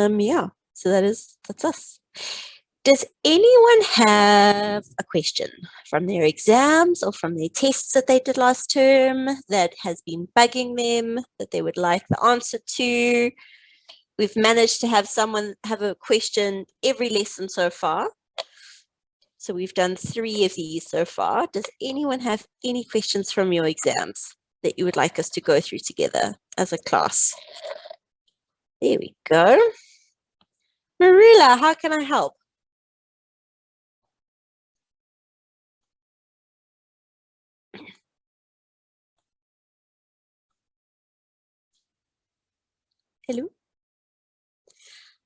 Yeah, so that's us. Does anyone have a question from their exams or from their tests that they did last term that has been bugging them, that they would like the answer to? We've managed to have someone have a question every lesson so far. So we've done 3 of these so far. Does anyone have any questions from your exams that you would like us to go through together as a class? There we go. Marilla, how can I help? Hello?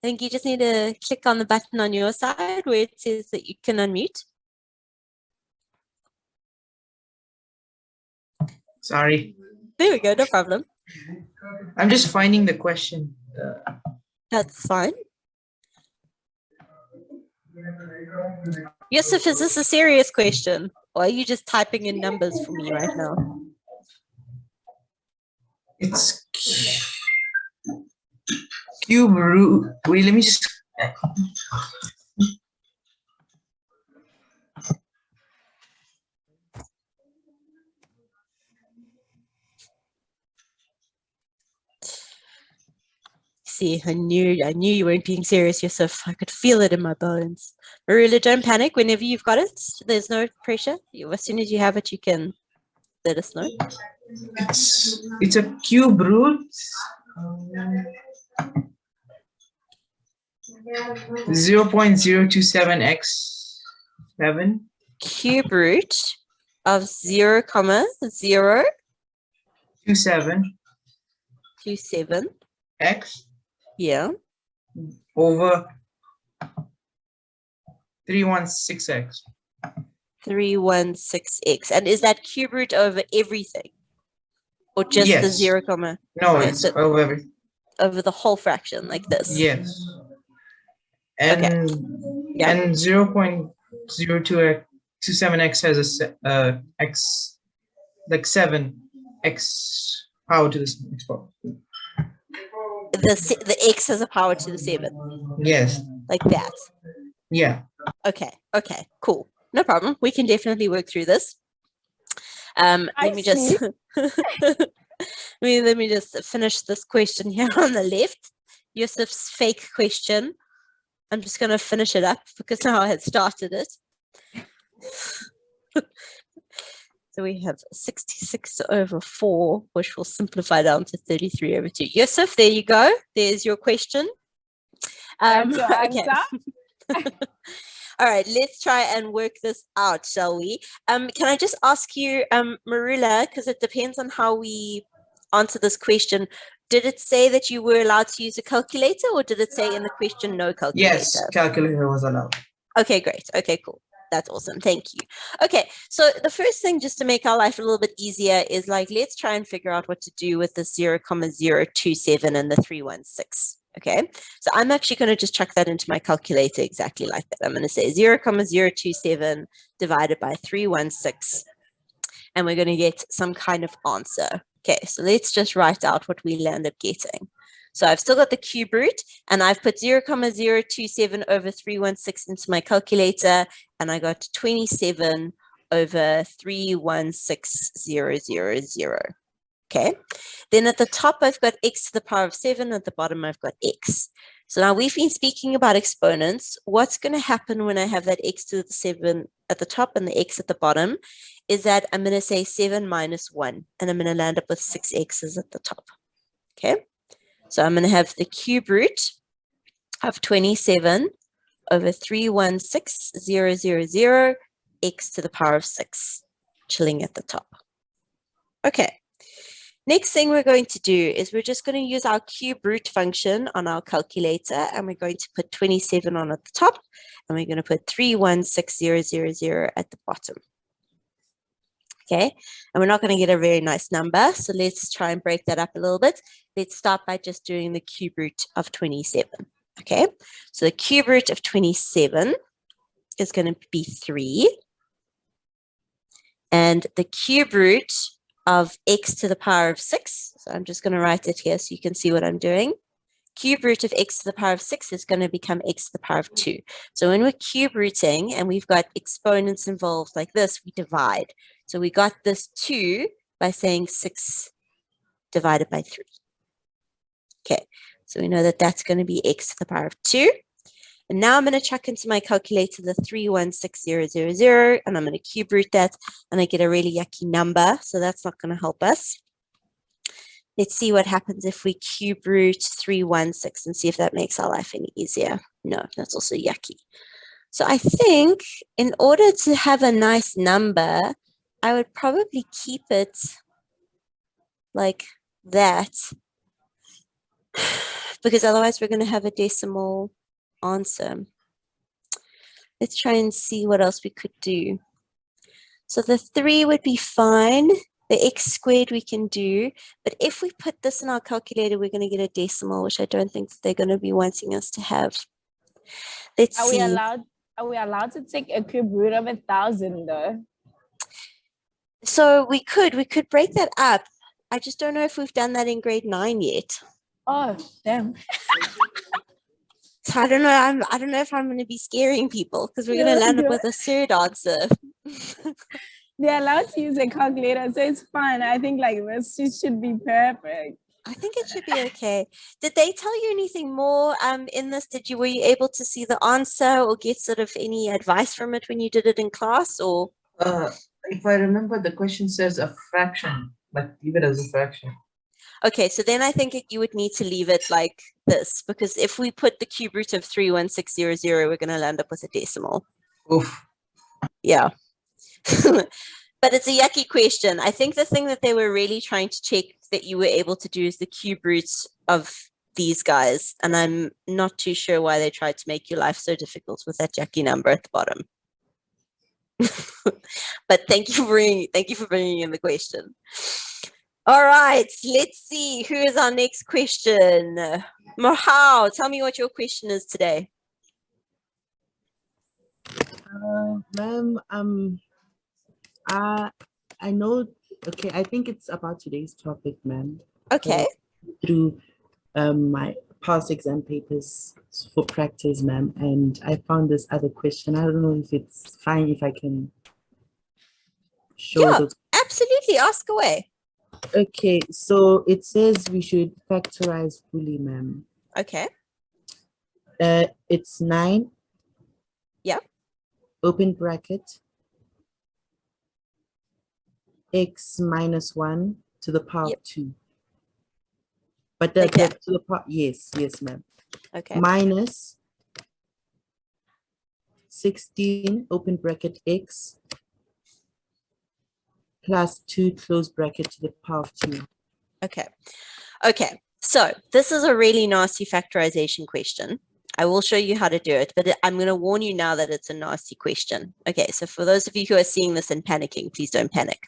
I think you just need to click on the button on your side where it says that you can unmute. Sorry. There we go, no problem. I'm just finding the question. That's fine. Yusuf, is this a serious question? Or are you just typing in numbers for me right now? It's cube root. Wait, let me just. See, I knew you weren't being serious, Yusuf. I could feel it in my bones. Marilla, don't panic. Whenever you've got it, there's no pressure. As soon as you have it, you can let us know. It's a cube root. 0.027x7. Cube root of 0, 0, 27 x. Yeah. Over 316x. 316x. And is that cube root over everything? Or just the 0, No, okay, it's so over everything. Over the whole fraction, like this? Yes. And, okay. Yeah. And 0.0227x has a x, like 7x power to the x power. The x has a power to the 7? Yes. Like that? Yeah. Okay, cool. No problem. We can definitely work through this. Let me just let me just finish this question here on the left. Yusuf's fake question. I'm just going to finish it up because now I had started it. So we have 66 over 4, which will simplify down to 33 over 2. Yusuf, there you go. There's your question. That's your okay. answer? All right, let's try and work this out, shall we? Can I just ask you, Marilla, because it depends on how we answer this question. Did it say that you were allowed to use a calculator, or did it say in the question no calculator? Yes, calculator was allowed. Okay, great. Okay, cool. That's awesome. Thank you. Okay, so the first thing, just to make our life a little bit easier, is like, let's try and figure out what to do with the 0,027 and the 316. Okay, so I'm actually going to just chuck that into my calculator exactly like that. I'm going to say 0,027 divided by 316, and we're going to get some kind of answer. Okay, so let's just write out what we end up getting. So I've still got the cube root, and I've put 0,027 over 316 into my calculator, and I got 27 over 316,000. Okay, then at the top, I've got x to the power of 7. At the bottom, I've got x. So now we've been speaking about exponents. What's going to happen when I have that x to the 7 at the top and the x at the bottom is that I'm going to say 7 minus 1, and I'm going to land up with 6 x's at the top. Okay, so I'm going to have the cube root of 27 over 316,000 x to the power of 6, chilling at the top. Okay. Next thing we're going to do is we're just going to use our cube root function on our calculator, and we're going to put 27 on at the top, and we're going to put 316,000 at the bottom. Okay, and we're not going to get a very nice number, so let's try and break that up a little bit. Let's start by just doing the cube root of 27. Okay, so the cube root of 27 is going to be 3, and the cube root of x to the power of 6, so I'm just going to write it here so you can see what I'm doing. cube root of x to the power of 6 is going to become x to the power of 2. So when we're cube rooting and we've got exponents involved like this, we divide. So we got this 2 by saying 6 divided by 3. Okay, so we know that that's going to be x to the power of 2. And now I'm going to chuck into my calculator the 316000, and I'm going to cube root that, and I get a really yucky number, so that's not going to help us. Let's see what happens if we cube root 316 and see if that makes our life any easier. No, that's also yucky. So I think in order to have a nice number, I would probably keep it like that, because otherwise we're going to have a decimal answer. Let's try and see what else we could do. So the 3 would be fine. The x squared we can do, but if we put this in our calculator, we're going to get a decimal, which I don't think they're going to be wanting us to have. Let's see. Are we allowed to take a cube root of 1,000 though? So we could break that up. I just don't know if we've done that in grade 9 yet. Oh, damn. So I don't know. I don't know if I'm going to be scaring people, because we're going to land up with a third answer. They're allowed to use a calculator, so it's fine. I think like this should be perfect. I think it should be okay. Did they tell you anything more in this? Were you able to see the answer or get sort of any advice from it when you did it in class? Or if I remember, the question says a fraction, like leave it as a fraction. okay, so then I think you would need to leave it like this, because if we put the cube root of 31600, we're going to land up with a decimal. Oof. Yeah. But it's a yucky question. I think the thing that they were really trying to check that you were able to do is the cube roots of these guys. And I'm not too sure why they tried to make your life so difficult with that yucky number at the bottom. But thank you for bringing in the question. All right, let's see who is our next question. Mohau, tell me what your question is today. Ma'am, I know, okay, I think it's about today's topic, ma'am. Okay. Through my past exam papers for practice, ma'am, and I found this other question. I don't know if it's fine if I can show those. Absolutely, ask away. Okay, so it says we should factorize fully, ma'am. Okay. It's 9. Yeah. Open bracket. X minus 1 to the power of 2. But Like that. to the power, yes, ma'am. Okay. Minus 16, open bracket, x plus 2, close bracket, to the power of 2. Okay. Okay. So this is a really nasty factorization question. I will show you how to do it, but I'm going to warn you now that it's a nasty question. Okay. So for those of you who are seeing this and panicking, please don't panic.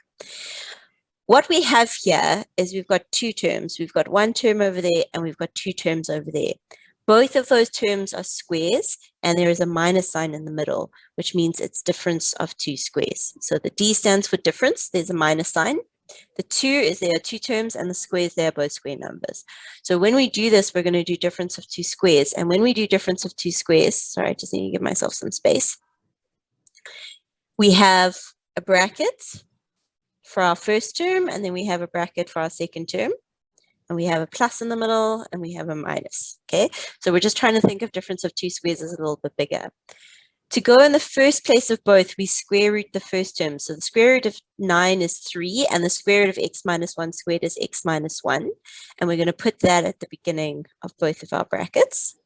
What we have here is we've got two terms. We've got one term over there and we've got two terms over there. Both of those terms are squares and there is a minus sign in the middle, which means it's difference of two squares. So the D stands for difference. There's a minus sign. The 2 is there are two terms and the squares, they are both square numbers. So when we do this, we're going to do difference of two squares. And when we do difference of two squares, sorry, I just need to give myself some space. We have a bracket for our first term, and then we have a bracket for our second term. And we have a plus in the middle, and we have a minus, okay? So we're just trying to think of difference of two squares as a little bit bigger. To go in the first place of both, we square root the first term. So the square root of 9 is 3, and the square root of x minus 1 squared is x minus 1. And we're going to put that at the beginning of both of our brackets.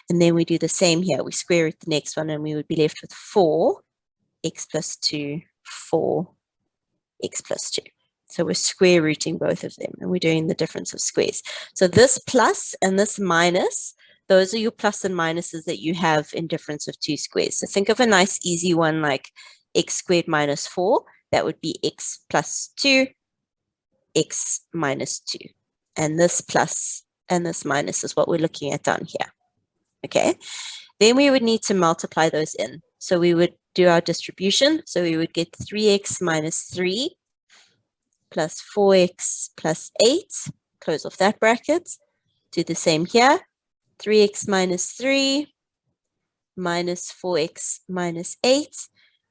And then we do the same here. We square root the next one, and we would be left with 4x plus 2, 4x plus 2. So we're square rooting both of them, and we're doing the difference of squares. So this plus and this minus, those are your plus and minuses that you have in difference of two squares. So think of a nice easy one like x squared minus 4. That would be x plus 2, x minus 2. And this plus and this minus is what we're looking at down here. Okay. Then we would need to multiply those in. So we would do our distribution. So we would get 3x minus 3 plus 4x plus 8. Close off that bracket. Do the same here. 3x minus 3 minus 4x minus 8.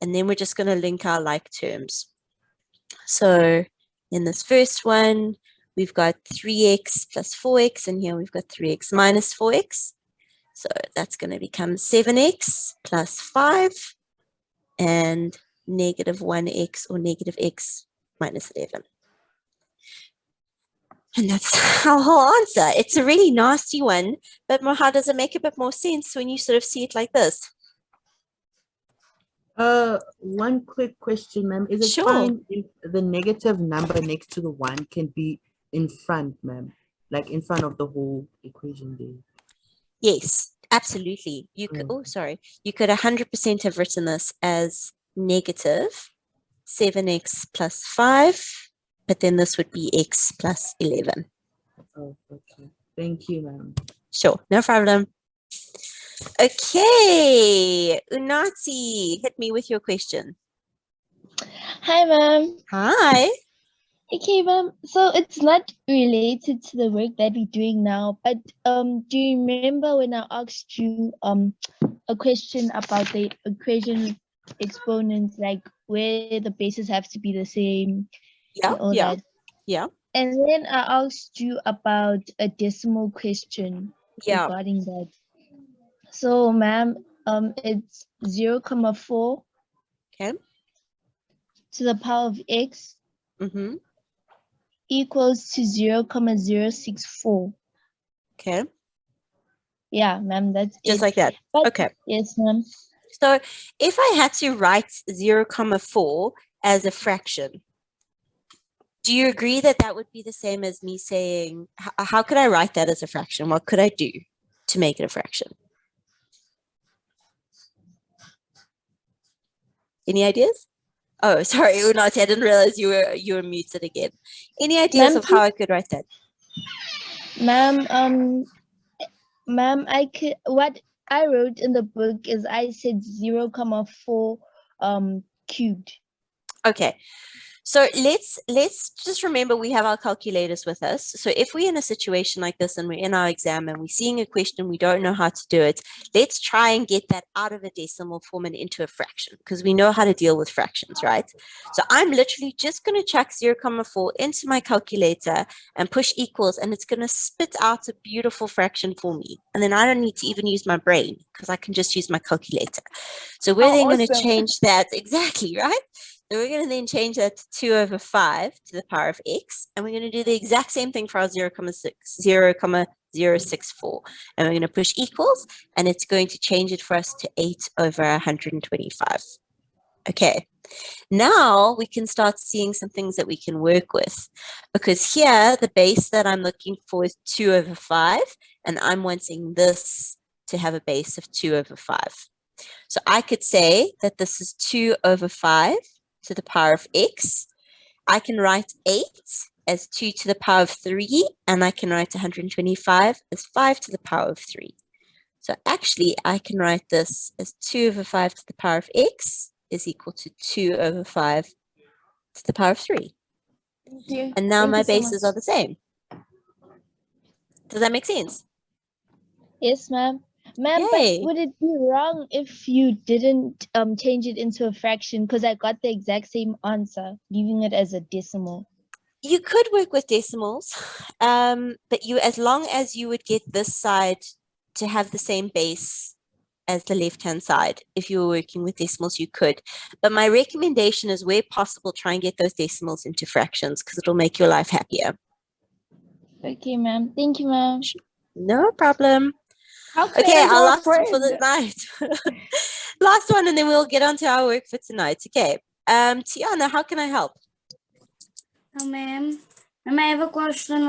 And then we're just going to link our like terms. So in this first one, we've got 3x plus 4x, and here we've got 3x minus 4x. So that's going to become 7x plus 5 and negative 1x or negative x minus 11. And that's our whole answer. It's a really nasty one, but how does it make a bit more sense when you sort of see it like this? One quick question, ma'am. Is it Sure. fine if the negative number next to the 1 can be in front, ma'am? Like in front of the whole equation there? Yes, absolutely. You could, oh, sorry. You could 100% have written this as negative 7x plus 5, but then this would be x plus 11. Oh, okay. Thank you, ma'am. Sure, no problem. Okay, Unati, hit me with your question. Hi, ma'am. Hi. Okay, ma'am. So it's not related to the work that we're doing now, but do you remember when I asked you a question about the equation exponents, like where the bases have to be the same Yeah, and all yeah, that? yeah, And then I asked you about a decimal question yeah. regarding that. So, ma'am, it's 0,4 Okay. to the power of x Mm-hmm. equals to 0,064. Okay. Yeah, ma'am, that's Just it. like that. But Okay. yes, ma'am. So if I had to write 0,4 as a fraction, do you agree that that would be the same as me saying, how could I write that as a fraction? What could I do to make it a fraction? Any ideas? Oh, sorry, Unati, I didn't realize you were muted again. Any ideas Ma'am, of how I could write that? Ma'am, what I wrote in the book is I said 0,4 cubed. Okay. So let's just remember we have our calculators with us. So if we're in a situation like this and we're in our exam and we're seeing a question, we don't know how to do it, let's try and get that out of a decimal form and into a fraction because we know how to deal with fractions, right? So I'm literally just going to chuck 0,4 into my calculator and push equals, and it's going to spit out a beautiful fraction for me. And then I don't need to even use my brain because I can just use my calculator. So we're then going to awesome. change that, exactly, right? So we're going to then change that to 2 over 5 to the power of x, and we're going to do the exact same thing for our 0,064, and we're going to push equals, and it's going to change it for us to 8 over 125. Okay, now we can start seeing some things that we can work with, because here the base that I'm looking for is 2 over 5, and I'm wanting this to have a base of 2 over 5. So I could say that this is 2 over 5 to the power of x. I can write 8 as 2 to the power of 3, and I can write 125 as 5 to the power of 3. So actually, I can write this as 2 over 5 to the power of x is equal to 2 over 5 to the power of 3. Thank you. And now Thank my you so bases much. are the same. Does that make sense? Yes, ma'am. Ma'am, Yay. but would it be wrong if you didn't change it into a fraction? Because I got the exact same answer, leaving it as a decimal. You could work with decimals, but as long as you would get this side to have the same base as the left-hand side, if you were working with decimals, you could. But my recommendation is, where possible, try and get those decimals into fractions because it'll make your life happier. Okay, ma'am. Thank you, ma'am. No problem. Okay, Calculators our are last one for the friend. night. Last one, and then we'll get on to our work for tonight. Okay. Tiana, how can I help? Oh, ma'am. Ma'am, I have a question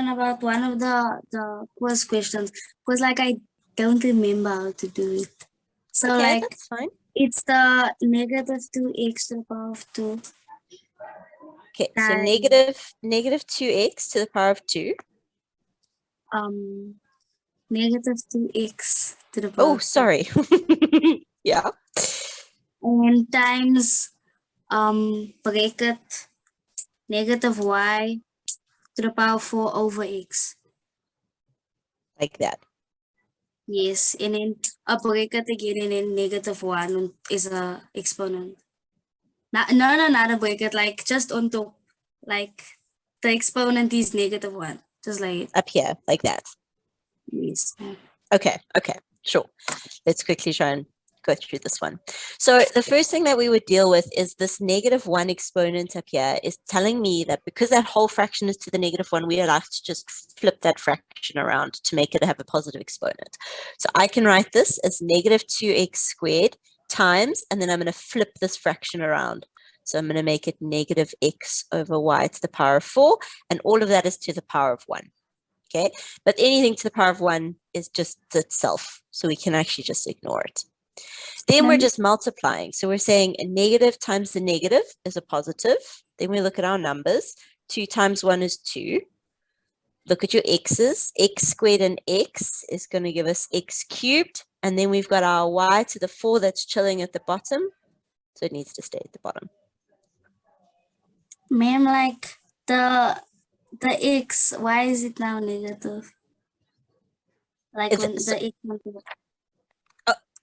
about one of the quiz questions. Because I don't remember how to do it. So Okay, that's fine. it's the negative 2x to the power of 2. Okay, so Times, negative 2x to the power of 2. negative 2x to the power Oh, of 2. sorry. Yeah. And times bracket negative y to the power of 4 over x. Like that. Yes, and then a bracket again, and then -1 is a exponent. Not a bracket, like just on top, like the exponent is -1, just like Up here, like that. yes. Okay, sure. Let's quickly try and go through this one. So the first thing that we would deal with is this -1 exponent up here is telling me that because that whole fraction is to the -1, we are allowed to just flip that fraction around to make it have a positive exponent. So I can write this as -2x squared times, and then I'm going to flip this fraction around. So I'm going to make it -x over y to the power of 4, and all of that is to the power of 1. Okay, but anything to the power of 1 is just itself, so we can actually just ignore it. Then we're just multiplying. So we're saying a negative times the negative is a positive. Then we look at our numbers. 2 times 1 is 2. Look at your x's. X squared and x is going to give us x cubed. And then we've got our y to the 4 that's chilling at the bottom. So it needs to stay at the bottom. Ma'am, like the x, why is it now negative? Like It's- when so- the x multiplies.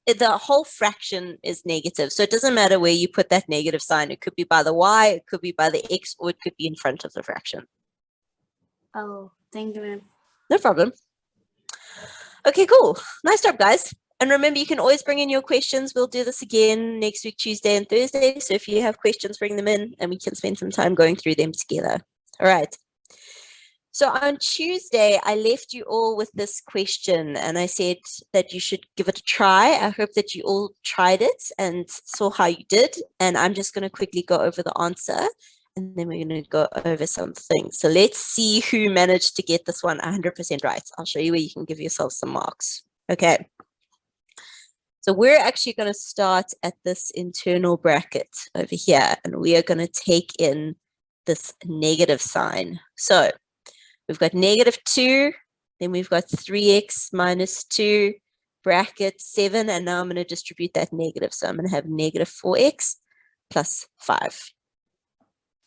The whole fraction is negative. So it doesn't matter where you put that negative sign. It could be by the y, it could be by the x, or it could be in front of the fraction. Oh, thank you, ma'am. No problem. Okay, cool. Nice job, guys. And remember, you can always bring in your questions. We'll do this again next week, Tuesday and Thursday. So if you have questions, bring them in and we can spend some time going through them together. All right. So on Tuesday, I left you all with this question and I said that you should give it a try. I hope that you all tried it and saw how you did. And I'm just going to quickly go over the answer and then we're going to go over some things. So let's see who managed to get this one 100% right. I'll show you where you can give yourself some marks. Okay. So we're actually going to start at this internal bracket over here and we are going to take in this negative sign. So we've got -2, then we've got 3x minus 2, bracket 7, and now I'm going to distribute that negative. So I'm going to have -4x plus 5.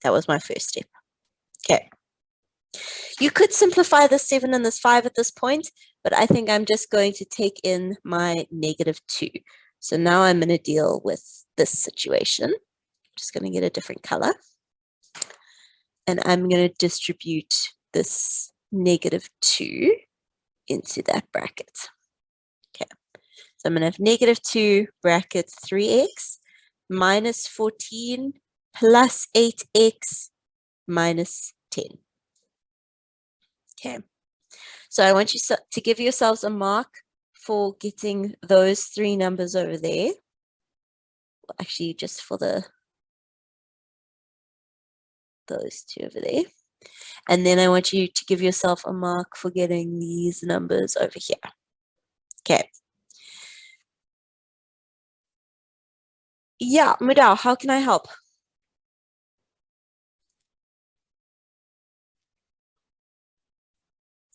That was my first step. Okay. You could simplify this 7 and this 5 at this point, but I think I'm just going to take in my -2. So now I'm going to deal with this situation. I'm just going to get a different color. And I'm going to distribute this -2 into that bracket. Okay, so I'm going to have -2 bracket 3x minus 14 plus 8x minus 10. Okay, so I want you to give yourselves a mark for getting those 3 numbers over there. Well, actually, just for those 2 over there. And then I want you to give yourself a mark for getting these numbers over here. Okay. Yeah, Mudal, how can I help?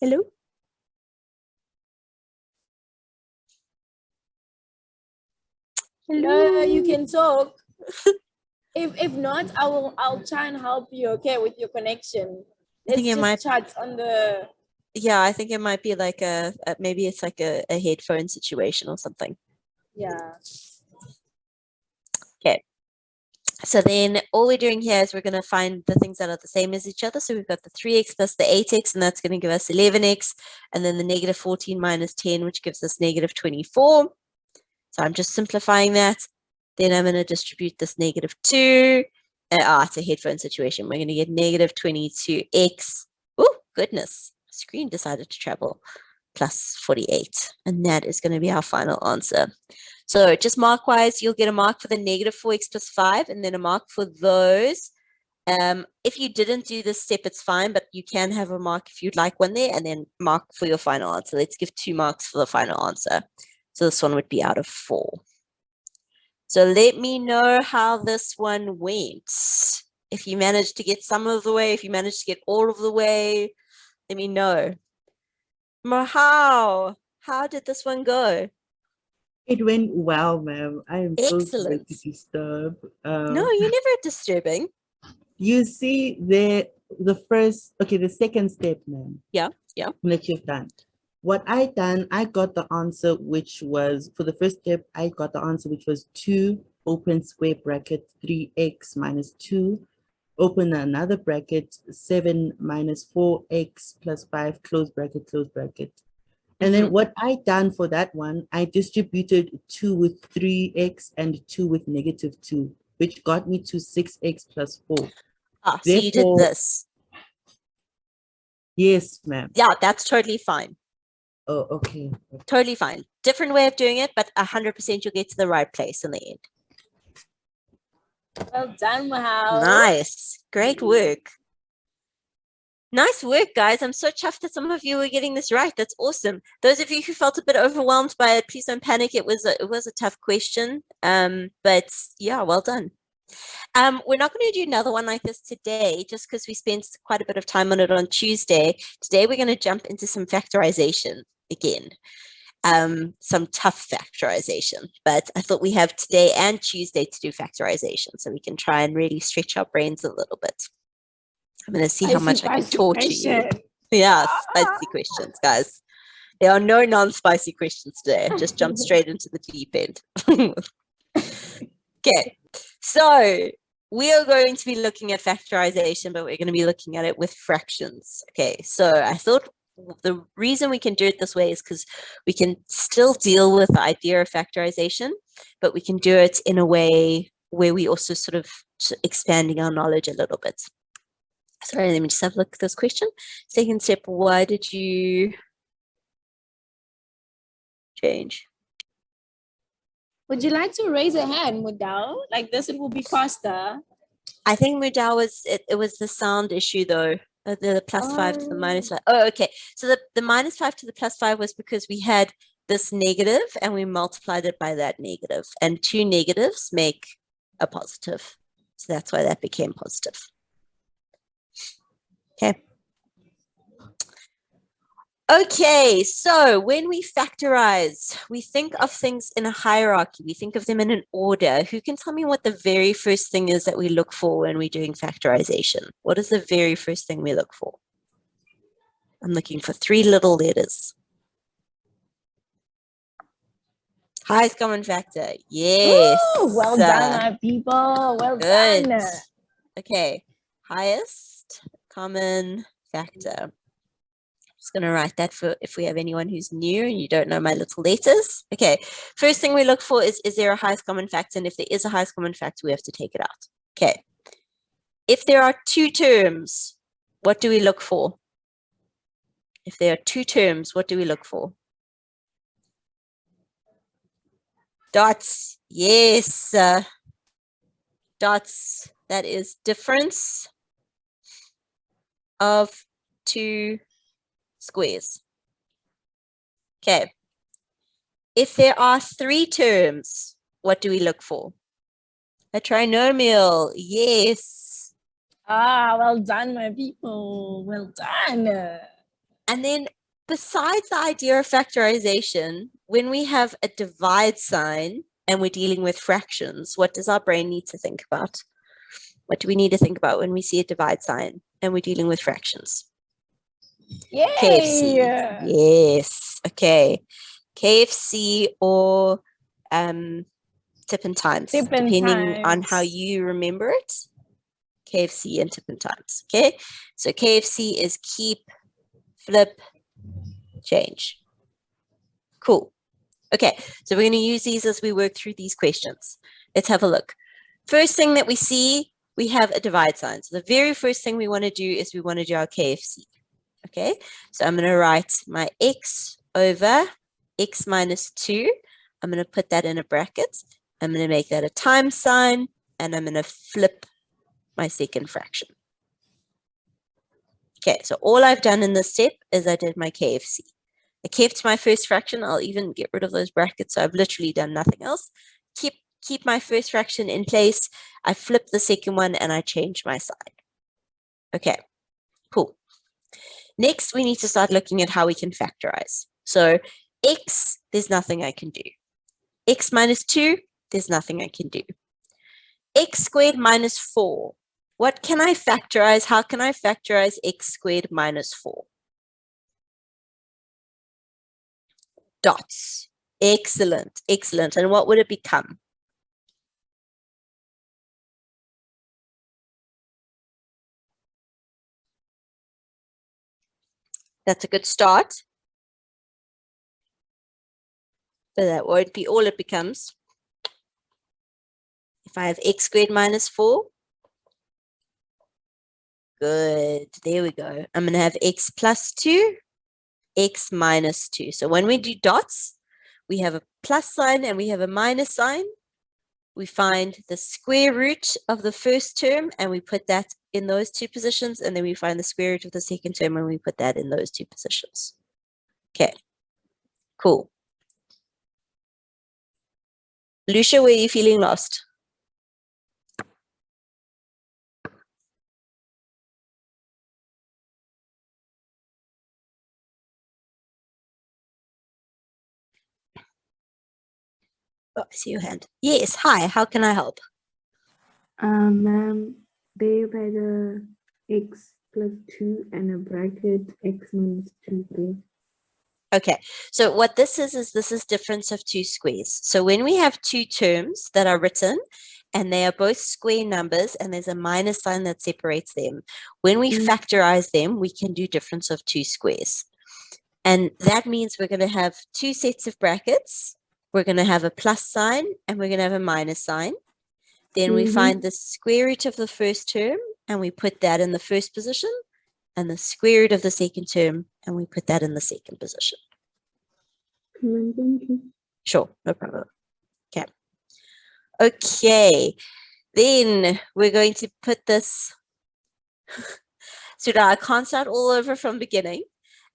Hello? Hello, you can talk. If not, I'll try and help you, okay, with your connection. I think Let's it might, chat on the yeah, I think it might be like maybe it's like a headphone situation or something. yeah. Okay. So then all we're doing here is we're going to find the things that are the same as each other. So we've got the 3x plus the 8x, and that's going to give us 11x, and then the -14 minus 10, which gives us -24. So I'm just simplifying that. Then I'm going to distribute this -2. It's a headphone situation. We're going to get -22x. Oh, goodness. Screen decided to travel. Plus 48. And that is going to be our final answer. So just mark-wise, you'll get a mark for the -4x plus 5, and then a mark for those. If you didn't do this step, it's fine, but you can have a mark if you'd like one there, and then mark for your final answer. Let's give 2 marks for the final answer. So this one would be out of 4. So let me know how this one went. If you managed to get some of the way, if you managed to get all of the way, let me know. How did this one go? It went well, ma'am. I am so sorry Excellent. to disturb. No, you're never disturbing. You see the second step, ma'am. Yeah. That you've done. what I done, I got the answer, which was, for the first step, I got the answer, which was 2, open square bracket, 3x minus 2, open another bracket, 7 minus 4x plus 5, close bracket, close bracket. And then what I done for that one, I distributed 2 with 3x and 2 with negative 2, which got me to 6x plus 4. Ah, so you did Therefore- this. Yes, ma'am. Yeah, that's totally fine. Oh, okay. Totally fine. Different way of doing it, but 100% you'll get to the right place in the end. Well done, Mahal. Nice. Great work. Nice work, guys. I'm so chuffed that some of you were getting this right. That's awesome. Those of you who felt a bit overwhelmed by it, please don't panic. It was a tough question. But yeah, well done. We're not going to do another one like this today, just because we spent quite a bit of time on it on Tuesday. Today, we're going to jump into some factorization again. Some tough factorization, but I thought we have today and Tuesday to do factorization, so we can try and really stretch our brains a little bit. I'm going to see how much I can torture you. Yeah, spicy questions, guys. There are no non-spicy questions today. I just jumped straight into the deep end. Okay, so we are going to be looking at factorization, but we're going to be looking at it with fractions. Okay, so I thought the reason we can do it this way is because we can still deal with the idea of factorization, but we can do it in a way where we also sort of expanding our knowledge a little bit. Sorry, let me just have a look at this question. Second step, why did you change? Would you like to raise a hand, Mudal? Like this, it will be faster. I think Mudal was, it was the sound issue though. The +5 to the -5. Oh, okay. So the -5 to the +5 was because we had this negative and we multiplied it by that negative, and 2 negatives make a positive. So that's why that became positive. Okay. Okay, so when we factorize, we think of things in a hierarchy. We think of them in an order. Who can tell me what the very first thing is that we look for when we're doing factorization? What is the very first thing we look for? I'm looking for 3 little letters. Highest common factor. Yes. Ooh, well done, my people. Well Good. done. Okay, highest common factor. Just going to write that for if we have anyone who's new and you don't know my little letters. Okay, first thing we look for is there a highest common factor? And if there is a highest common factor, we have to take it out. Okay. If there are 2 terms, what do we look for? If there are 2 terms, what do we look for? Dots. Yes. Dots. That is difference of 2 squares. Okay. If there are 3 terms, what do we look for? A trinomial. Yes. Ah, well done, my people. Well done. And then besides the idea of factorization, when we have a divide sign and we're dealing with fractions, what does our brain need to think about? What do we need to think about when we see a divide sign and we're dealing with fractions? Yay! KFC. Yes. Okay. KFC or tip and times, Tip and depending on how times. you remember it. KFC and tip and times. Okay. So KFC is keep, flip, change. Cool. Okay. So we're going to use these as we work through these questions. Let's have a look. First thing that we see, we have a divide sign. So the very first thing we want to do is we want to do our KFC. Okay, so I'm going to write my x over x minus 2. I'm going to put that in a bracket. I'm going to make that a times sign, and I'm going to flip my second fraction. Okay, so all I've done in this step is I did my KFC. I kept my first fraction. I'll even get rid of those brackets. So I've literally done nothing else. Keep my first fraction in place. I flip the second one and I change my sign. Okay, cool. Next, we need to start looking at how we can factorize. So x, there's nothing I can do. X minus 2, there's nothing I can do. X squared minus 4. What can I factorize? How can I factorize x squared minus 4? dots. Excellent, excellent. And what would it become? That's a good start. But that won't be all it becomes. If I have x squared minus 4, good, there we go. I'm going to have x plus 2, x minus 2. So when we do dots, we have a plus sign and we have a minus sign. We find the square root of the first term and we put that in those two positions, and then we find the square root of the second term and we put that in those two positions. Okay, cool. Lucia, were you feeling lost? Oh, I see your hand. Yes, hi, how can I help? Ma'am, they by the x plus 2 and a bracket x minus 2 there. Okay, so what this is this is difference of two squares. So when we have two terms that are written and they are both square numbers and there's a minus sign that separates them, when we factorize them, we can do difference of two squares. And that means we're going to have two sets of brackets. We're going to have a plus sign and we're going to have a minus sign. Then we find the square root of the first term and we put that in the first position, and the square root of the second term and we put that in the second position. Thank you. Sure, no problem. Okay. Okay, then we're going to put this. So now I can't start all over from beginning,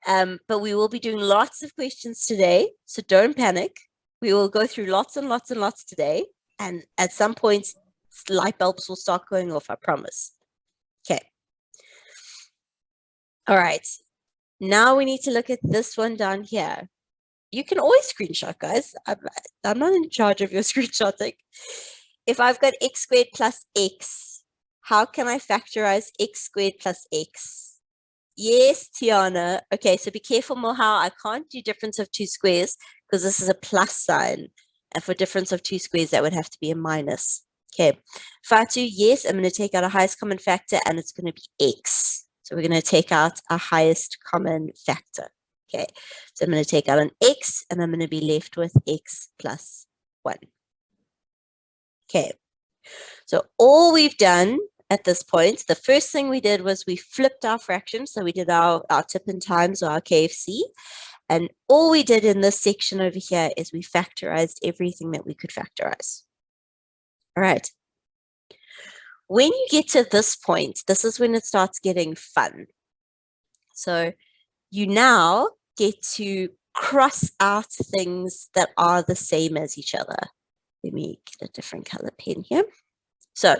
but we will be doing lots of questions today, so don't panic. We will go through lots and lots and lots today, and at some point, light bulbs will start going off, I promise. Okay. All right. Now we need to look at this one down here. You can always screenshot, guys. I'm not in charge of your screenshotting. If I've got x squared plus x, how can I factorize x squared plus x? Yes, Tiana. Okay, so be careful, Moha. I can't do difference of two squares because this is a plus sign. And for difference of two squares, that would have to be a minus. Okay, Fatu, yes, I'm going to take out a highest common factor and it's going to be x. So we're going to take out our highest common factor. Okay, so I'm going to take out an x and I'm going to be left with x plus 1. Okay, so all we've done at this point, the first thing we did was we flipped our fraction. So we did our tip and times or our KFC. And all we did in this section over here is we factorized everything that we could factorize. All right. When you get to this point, this is when it starts getting fun. So you now get to cross out things that are the same as each other. Let me get a different color pen here. So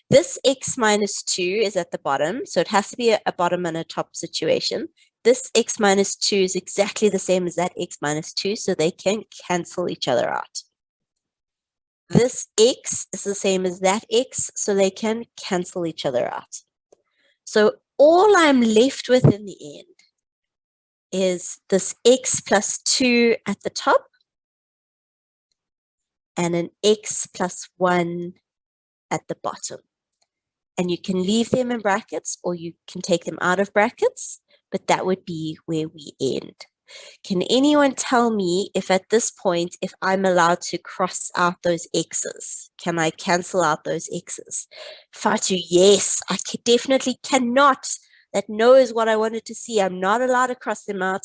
this x minus 2 is at the bottom, so it has to be a bottom and a top situation. This x minus 2 is exactly the same as that x minus 2, so they can cancel each other out. This x is the same as that x, so they can cancel each other out. So all I'm left with in the end is this x plus 2 at the top and an x plus 1 at the bottom. And you can leave them in brackets or you can take them out of brackets, but that would be where we end. Can anyone tell me if at this point, if I'm allowed to cross out those x's? Can I cancel out those x's? Fatu, yes, I definitely cannot. That no is what I wanted to see. I'm not allowed to cross them out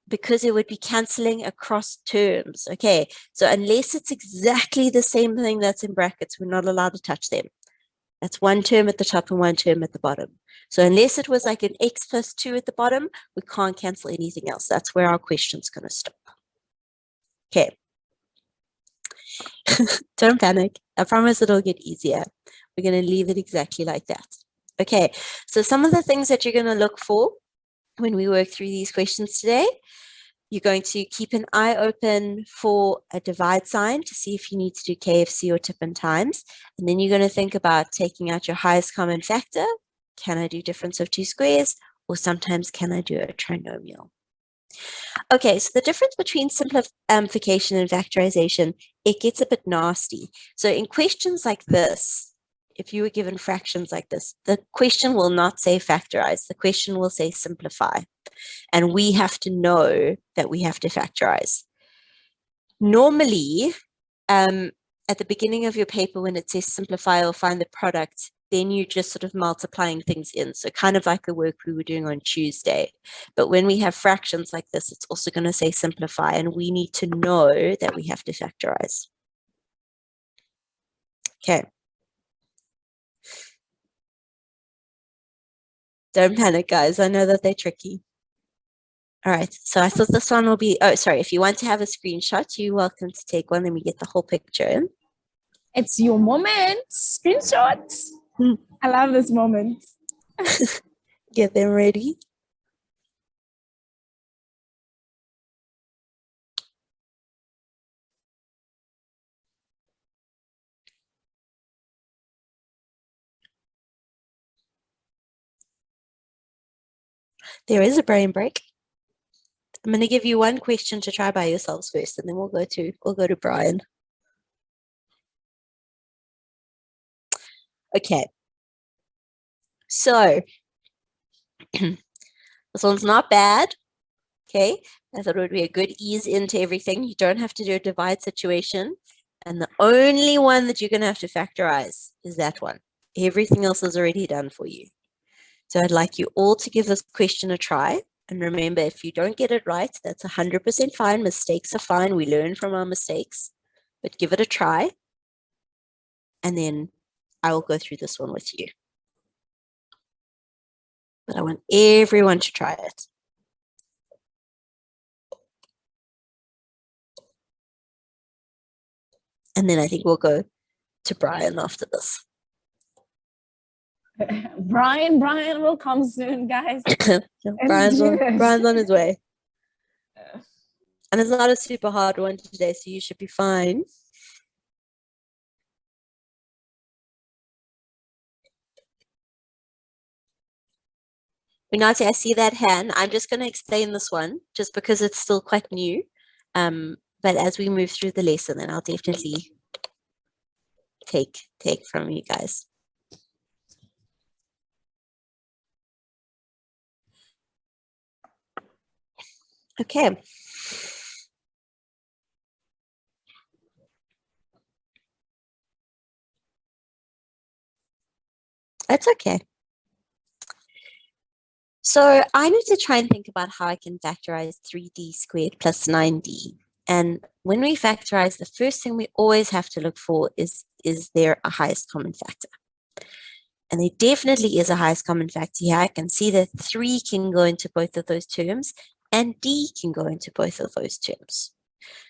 because it would be canceling across terms. Okay, so unless it's exactly the same thing that's in brackets, we're not allowed to touch them. That's one term at the top and one term at the bottom. So unless it was like an x plus 2 at the bottom, we can't cancel anything else. That's where our question's going to stop. Okay. Don't panic. I promise it'll get easier. We're going to leave it exactly like that. Okay, so some of the things that you're going to look for when we work through these questions today, you're going to keep an eye open for a divide sign to see if you need to do KFC or tip and times. And then you're going to think about taking out your highest common factor. Can I do difference of two squares? Or sometimes can I do a trinomial? Okay, so the difference between simplification and factorization, it gets a bit nasty. So in questions like this, if you were given fractions like this, the question will not say factorize, the question will say simplify. And we have to know that we have to factorize. Normally, at the beginning of your paper, when it says simplify or find the product, then you're just sort of multiplying things in. So kind of like the work we were doing on Tuesday. But when we have fractions like this, it's also going to say simplify, and we need to know that we have to factorize. Okay. Don't panic, guys. I know that they're tricky. All right, so I thought this one will be, oh, sorry, if you want to have a screenshot, you're welcome to take one. Let me get the whole picture in. It's your moment. Screenshots. I love this moment. Get them ready. There is a brain break. I'm going to give you one question to try by yourselves first, and then we'll go to Brian. Okay. So this one's not bad. Okay. I thought it would be a good ease into everything. You don't have to do a divide situation. And the only one that you're going to have to factorize is that one. Everything else is already done for you. So I'd like you all to give this question a try. And remember, if you don't get it right, that's 100% fine. Mistakes are fine. We learn from our mistakes. But give it a try. And then I will go through this one with you. But I want everyone to try it. And then I think we'll go to Brian after this. Brian will come soon, guys. Brian's on his way. And it's not a super hard one today, so you should be fine. Unati, I see that hand. I'm just going to explain this one just because it's still quite new. But as we move through the lesson, then I'll definitely take from you guys. Okay. That's okay. So I need to try and think about how I can factorize 3d squared plus 9d. And when we factorize, the first thing we always have to look for is there a highest common factor? And there definitely is a highest common factor here. I can see that 3 can go into both of those terms and d can go into both of those terms.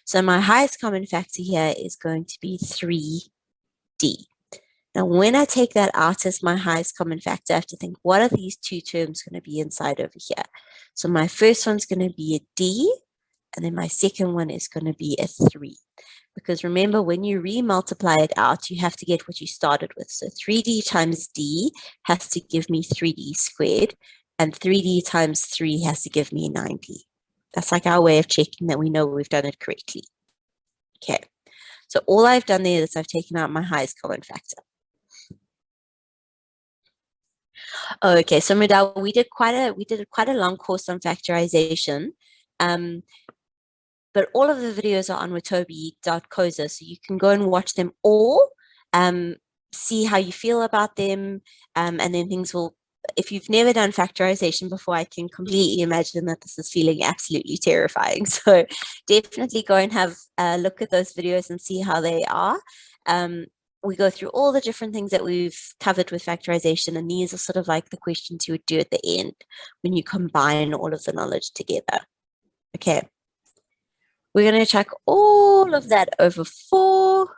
So my highest common factor here is going to be 3d. Now, when I take that out as my highest common factor, I have to think, what are these two terms going to be inside over here? So my first one's going to be a d, and then my second one is going to be a 3. Because remember, when you re-multiply it out, you have to get what you started with. So 3d times d has to give me 3d squared, and 3d times 3 has to give me 9d. That's like our way of checking that we know we've done it correctly. Okay, so all I've done there is I've taken out my highest common factor. Okay, so Mudal, we did quite a long course on factorization. But all of the videos are on watobe.coza, so you can go and watch them all, see how you feel about them, and then things will, if you've never done factorization before, I can completely imagine that this is feeling absolutely terrifying. So definitely go and have a look at those videos and see how they are. We go through all the different things that we've covered with factorization, and these are sort of like the questions you would do at the end when you combine all of the knowledge together. Okay. We're going to check all of that over 4,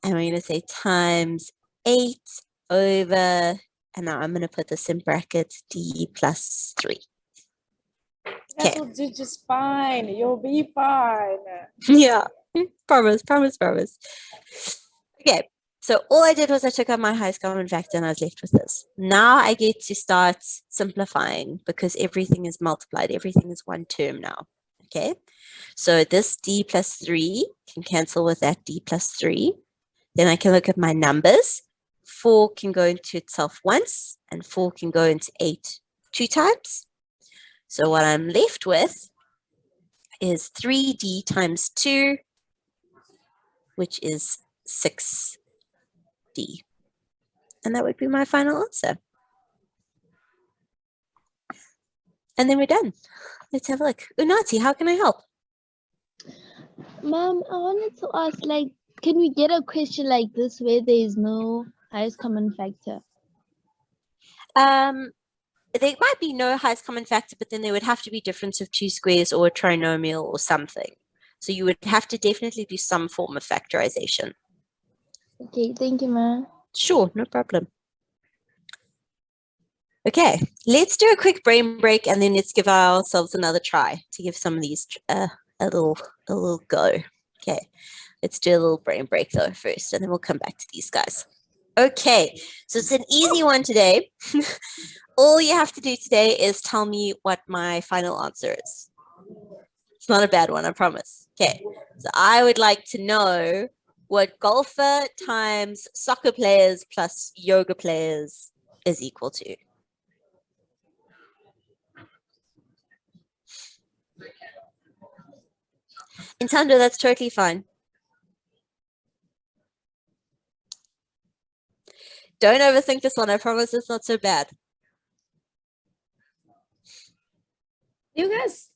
and we're going to say times 8 over, and now I'm going to put this in brackets, d plus 3. That will do just fine. You'll be fine. Yeah, promise. Okay, So all I did was I took out my highest common factor and I was left with this. Now I get to start simplifying because everything is multiplied. Everything is one term now. Okay. So this d plus 3 can cancel with that d plus 3. Then I can look at my numbers. 4 can go into itself once and 4 can go into 8 2 times. So what I'm left with is 3d times 2, which is 6d. And that would be my final answer. And then we're done. Let's have a look. Unati, how can I help? Mom, I wanted to ask, like, can we get a question like this where there is no highest common factor? There might be no highest common factor, but then there would have to be difference of two squares or a trinomial or something. So you would have to definitely do some form of factorization. Okay, thank you, Ma. Sure, no problem. Okay, let's do a quick brain break and then let's give ourselves another try to give some of these a little go. Okay, let's do a little brain break though first and then we'll come back to these guys. Okay, so it's an easy one today. All you have to do today is tell me what my final answer is. It's not a bad one, I promise. Okay, so I would like to know what golfer times soccer players plus yoga players is equal to. Intando, that's totally fine. Don't overthink this one. I promise it's not so bad. You guys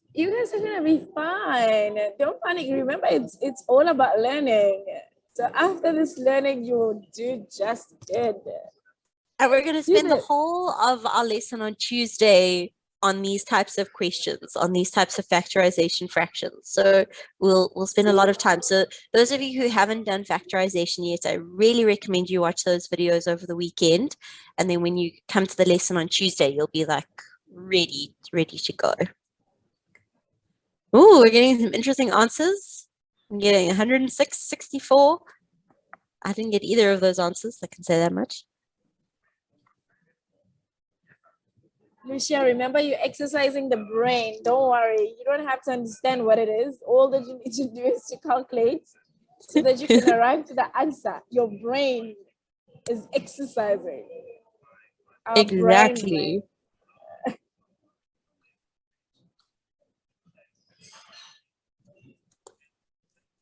are gonna be fine. Don't panic. Remember, it's all about learning. So after this learning, you will do just good. And we're going to spend the it. whole of our lesson on Tuesday on these types of questions, on these types of factorization fractions. So we'll spend a lot of time. So those of you who haven't done factorization yet, I really recommend you watch those videos over the weekend. And then when you come to the lesson on Tuesday, you'll be like ready to go. Ooh, we're getting some interesting answers. I'm getting 106, 64. I didn't get either of those answers. I can say that much. Lucia, remember you're exercising the brain. Don't worry. You don't have to understand what it is. All that you need to do is to calculate so that you can arrive to the answer. Your brain is exercising. Our Exactly.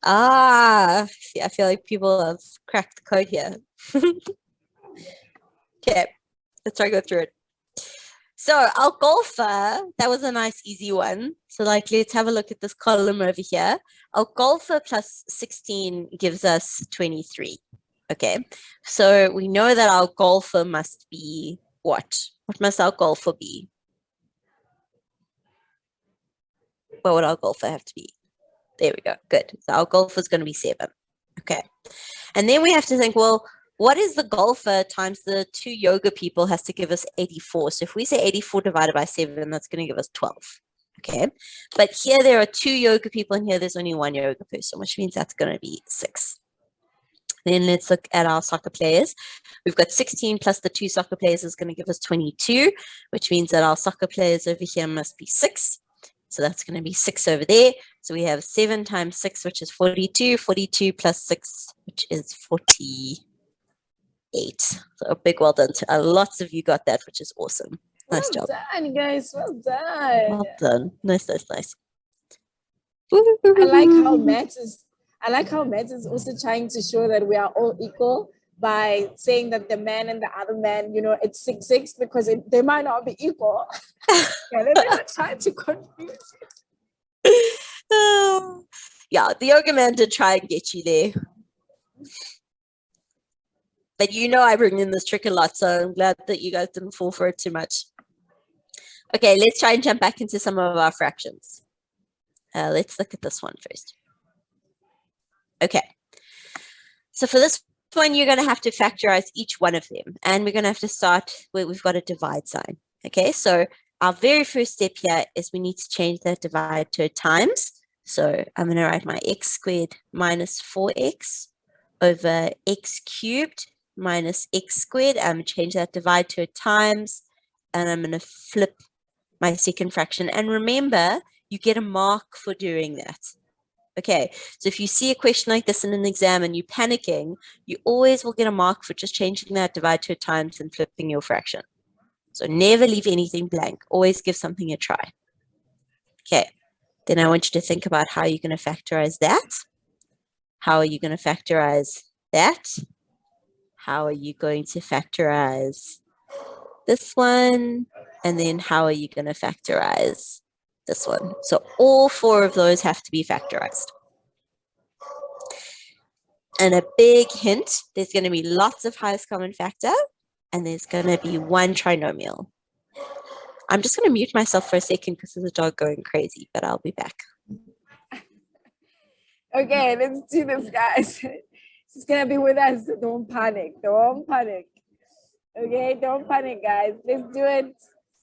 See, I feel like people have cracked the code here. Okay, let's try to go through it. So our golfer, that was a nice easy one. So like, let's have a look at this column over here. Our golfer plus 16 gives us 23. Okay, so we know that our golfer must be what? What must our golfer be? What would our golfer have to be? There we go. Good. So our golfer is going to be 7. Okay. And then we have to think, well, what is the golfer times the 2 yoga people has to give us 84? So if we say 84 divided by 7, that's going to give us 12. Okay. But here there are 2 yoga people and here there's only 1 yoga person, which means that's going to be 6. Then let's look at our soccer players. We've got 16 plus the 2 soccer players is going to give us 22, which means that our soccer players over here must be 6. So that's going to be 6 over there. So we have 7 times 6, which is 42. 42 plus 6, which is 48. So a big well done to lots of you got that, which is awesome. Nice job. Well done, guys. Well done. Well done. Nice. I like how maths is also trying to show that we are all equal by saying that the man and the other man, it's 6 because they might not be equal. Yeah, they're not trying to confuse you. Yeah, the yoga man did try and get you there. But I bring in this trick a lot, so I'm glad that you guys didn't fall for it too much. Okay, let's try and jump back into some of our fractions. Let's look at this one first. Okay, so for this one, you're going to have to factorize each one of them. And we're going to have to start where we've got a divide sign. Okay, so our very first step here is we need to change that divide to a times. So I'm going to write my x squared minus 4x over x cubed minus x squared. I'm going to change that divide to a times, and I'm going to flip my second fraction. And remember, you get a mark for doing that. Okay, so if you see a question like this in an exam and you're panicking, you always will get a mark for just changing that divide to a times and flipping your fraction. So never leave anything blank. Always give something a try. Okay, then I want you to think about how you're going to factorize that. How are you going to factorize that? How are you going to factorize this one? And then how are you going to factorize this one? So all four of those have to be factorized. And a big hint, there's going to be lots of highest common factor, and there's going to be one trinomial. I'm just going to mute myself for a second because there's a dog going crazy, but I'll be back. Okay, let's do this, guys. She's gonna be with us. So don't panic. Don't panic. Okay, don't panic, guys. Let's do it.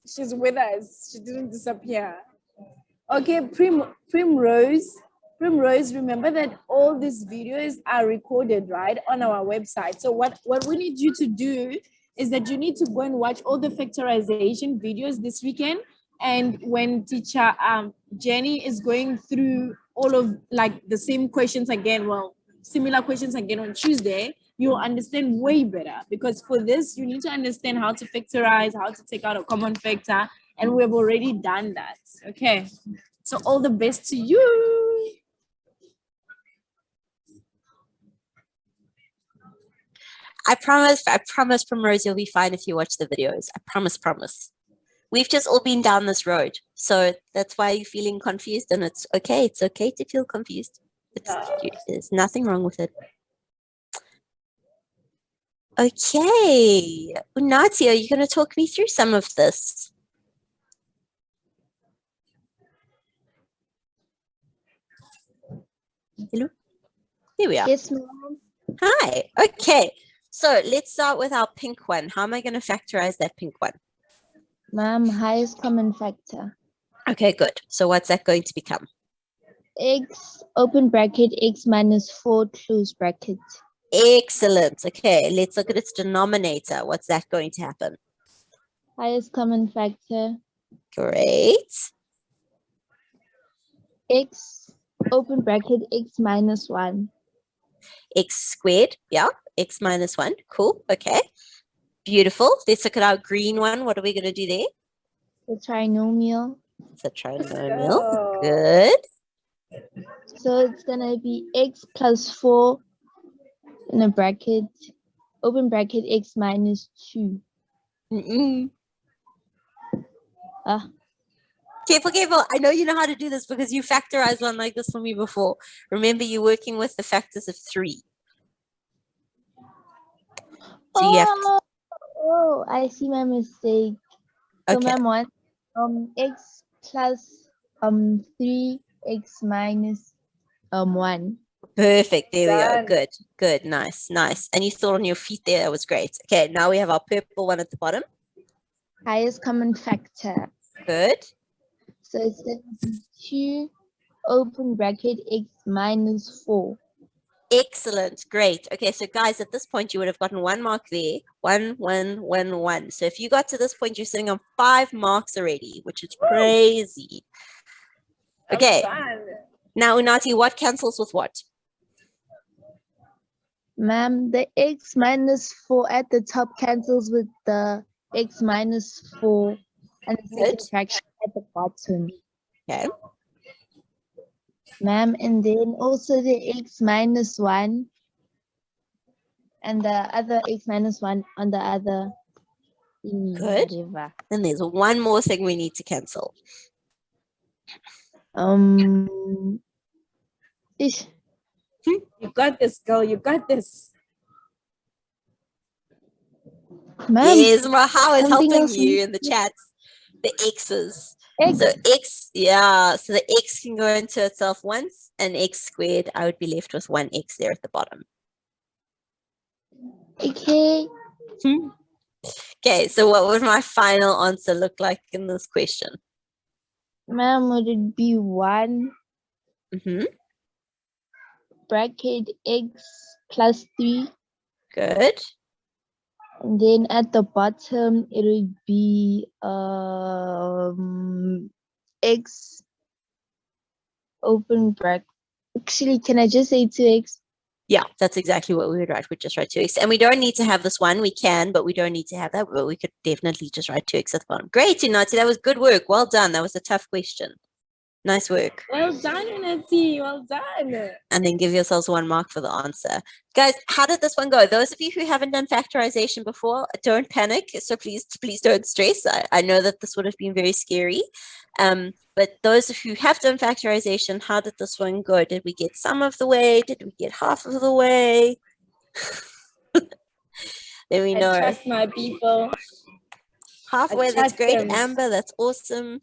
She's with us. She didn't disappear. Okay, Primrose, remember that all these videos are recorded, right, on our website. So what we need you to do is that you need to go and watch all the factorization videos this weekend. And when teacher Jenny is going through all of like the same questions again, well, similar questions again on Tuesday, you'll understand way better, because for this, you need to understand how to factorize, how to take out a common factor, and we've already done that. Okay, so all the best to you. I promise, Primrose, you'll be fine if you watch the videos. I promise. We've just all been down this road. So that's why you're feeling confused, and it's okay. It's okay to feel confused. There's nothing wrong with it. Okay. Unati, are you going to talk me through some of this? Hello? Here we are. Yes, ma'am. Hi. Okay. So let's start with our pink one. How am I going to factorize that pink one? Ma'am, highest common factor. Okay, good. So what's that going to become? X, open bracket, x minus 4, close bracket. Excellent. Okay, let's look at its denominator. What's that going to happen? Highest common factor. Great. X, open bracket, x minus 1. X squared. Yeah, x minus 1. Cool. Okay. Beautiful. Let's look at our green one. What are we going to do there? The trinomial. It's a trinomial. Good. So it's going to be x plus 4 in a bracket, open bracket, x minus 2. Careful. I know you know how to do this because you factorized one like this for me before. Remember, you're working with the factors of 3. So you have to, Oh, I see my mistake. So okay. ma'am, x plus 3, x minus 1. Perfect. There we Done. go. Good. Nice. And you thought on your feet there. That was great. Okay, now we have our purple one at the bottom. Highest common factor. Good. So it's going to be 2, open bracket, x minus 4. Excellent. Great. Okay, so guys, at this point, you would have gotten 1 mark there. 1, 1, 1, 1. So if you got to this point, you're sitting on 5 marks already, which is crazy. Okay. Now, Unati, what cancels with what? Ma'am, the x minus 4 at the top cancels with the x minus 4 and the second Good. fraction at the bottom. Okay. Ma'am, and then also the x minus 1 and the other x minus 1 on the other. Good. Whatever. Then there's one more thing we need to cancel. Ish. You got this, girl. You got this. Ma'am, Yes, Mahal is something helping else you we- in the chats. The x's. X. So x, yeah. So the x can go into itself once, and x squared, I would be left with 1x there at the bottom. Okay. Okay, so what would my final answer look like in this question? Ma'am, would it be 1 Mm-hmm. bracket x plus 3. Good. And then at the bottom, it would be x open bracket. Actually, can I just say 2x? Yeah, that's exactly what we would write. We'd just write 2x. And we don't need to have this one. We can, but we don't need to have that. But we could definitely just write 2x at the bottom. Great, Unati. That was good work. Well done. That was a tough question. Nice work. Well done, Unati. Well done. And then give yourselves 1 mark for the answer. Guys, how did this one go? Those of you who haven't done factorization before, don't panic. So please don't stress. I know that this would have been very scary. But those of you who have done factorization, how did this one go? Did we get some of the way? Did we get half of the way? Let me know. I trust my people. Halfway, that's trust great. them. Amber, that's awesome.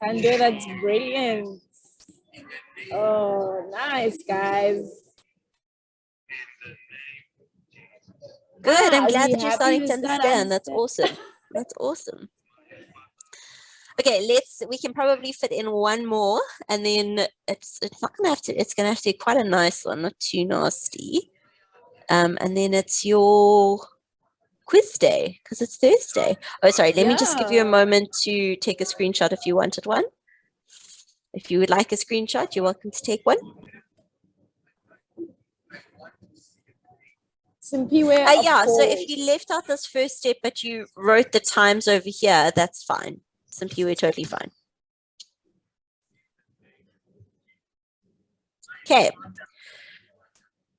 Sandra, that's brilliant. Oh, nice, guys. Good. I'm Ah, glad we that you're happy starting you to start understand. That's understand- awesome. That's awesome. Okay, we can probably fit in one more, and then it's not gonna have to, it's gonna have to be quite a nice one, not too nasty. And then it's your quiz day, because it's Thursday. Oh, sorry, let me just give you a Yeah. moment to take a screenshot if you wanted one. If you would like a screenshot, you're welcome to take one. Simpiwe, Yeah, of so if course. you left out this first step, but you wrote the times over here, that's fine. Simply, we're totally fine. Okay.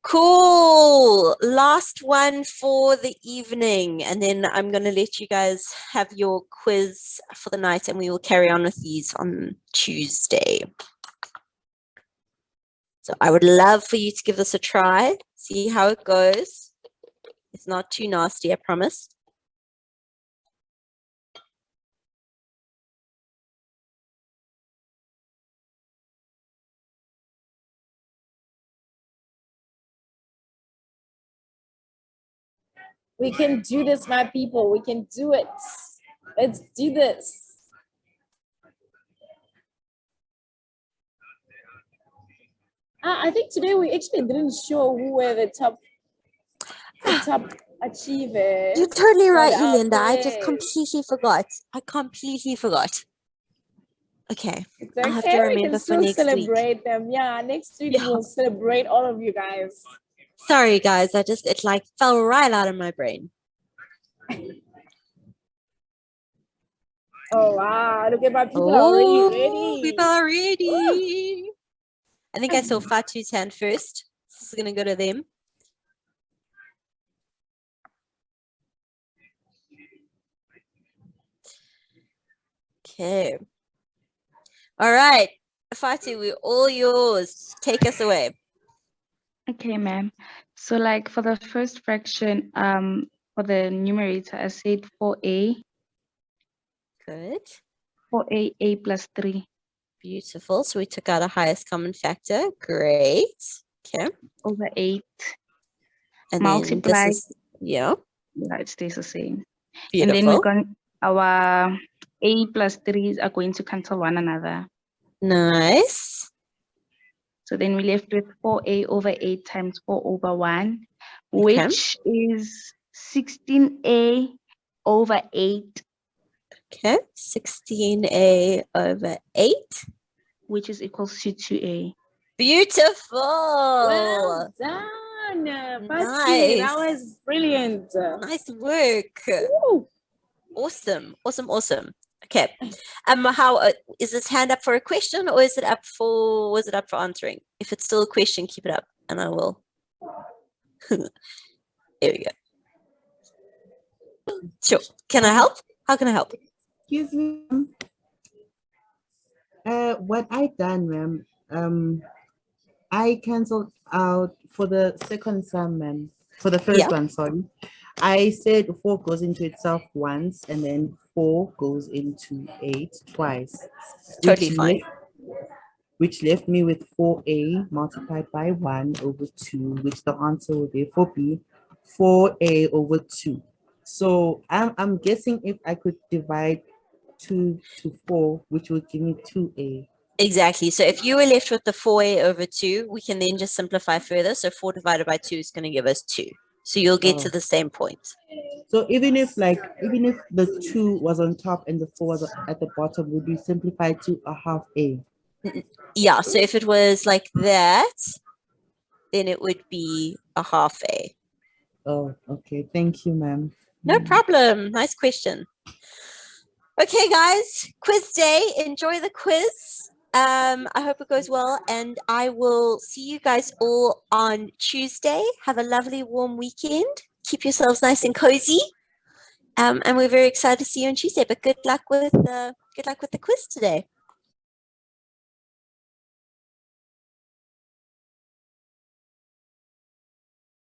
Cool. Last one for the evening. And then I'm going to let you guys have your quiz for the night, and we will carry on with these on Tuesday. So I would love for you to give this a try, see how it goes. It's not too nasty, I promise. We can do this, my people. We can do it. Let's do this. I think today we actually didn't show who were the top achievers. You're totally right, for our Elinda. I just quiz. completely forgot. I completely forgot. Okay. It's I'll have to okay, we remember can for still next week. celebrate them. Yeah, next week Yeah. we'll celebrate all of you guys. Sorry, guys. It like fell right out of my brain. Oh wow, look at my people are already ready. People are ready. I think I saw Fatu's hand first. This is going to go to them. Okay. All right. Fatu, we're all yours. Take us away. Okay, ma'am. So like for the first fraction, for the numerator, I said 4a, Good. 4a plus 3 Beautiful. So we took out a highest common factor. Great. Okay. over 8. And Multiply. then this is, yeah. Yeah, it stays the same. Beautiful. And then we're going, our a plus 3s are going to cancel one another. Nice. So then we left with 4a over 8 times 4 over 1, Okay. which is 16a over 8. Okay. 16a over 8. Which is equals to 2a. Beautiful. Well done, Patsy. That Nice. was brilliant. Nice work. Woo. Awesome. Awesome. Awesome. Okay. How is this hand up for a question, or is it up for, was it up for answering? If it's still a question, keep it up and I will. There we go. Sure. Can I help? How can I help? Excuse me. What I done, ma'am, I canceled out for the second sum, ma'am. For the first Yeah. one, sorry. I said 4 goes into itself once, and then 4 goes into 8 twice. Totally fine. Which left me with 4a multiplied by 1 over 2, which the answer will therefore be 4a over 2. So I'm guessing if I could divide 2 to 4, which would give me 2a. Exactly. So if you were left with the 4a over 2, we can then just simplify further. So 4 divided by 2 is going to give us 2. So you'll get to Oh. the same point. So even if the 2 was on top and the 4 was at the bottom, would we simplify to a half a? Yeah. So if it was like that, then it would be a half a. Oh, okay. Thank you, ma'am. No problem. Nice question. Okay, guys, quiz day. Enjoy the quiz. I hope it goes well, and I will see you guys all on Tuesday. Have a lovely warm weekend. Keep yourselves nice and cozy. And we're very excited to see you on Tuesday. But good luck with the quiz today.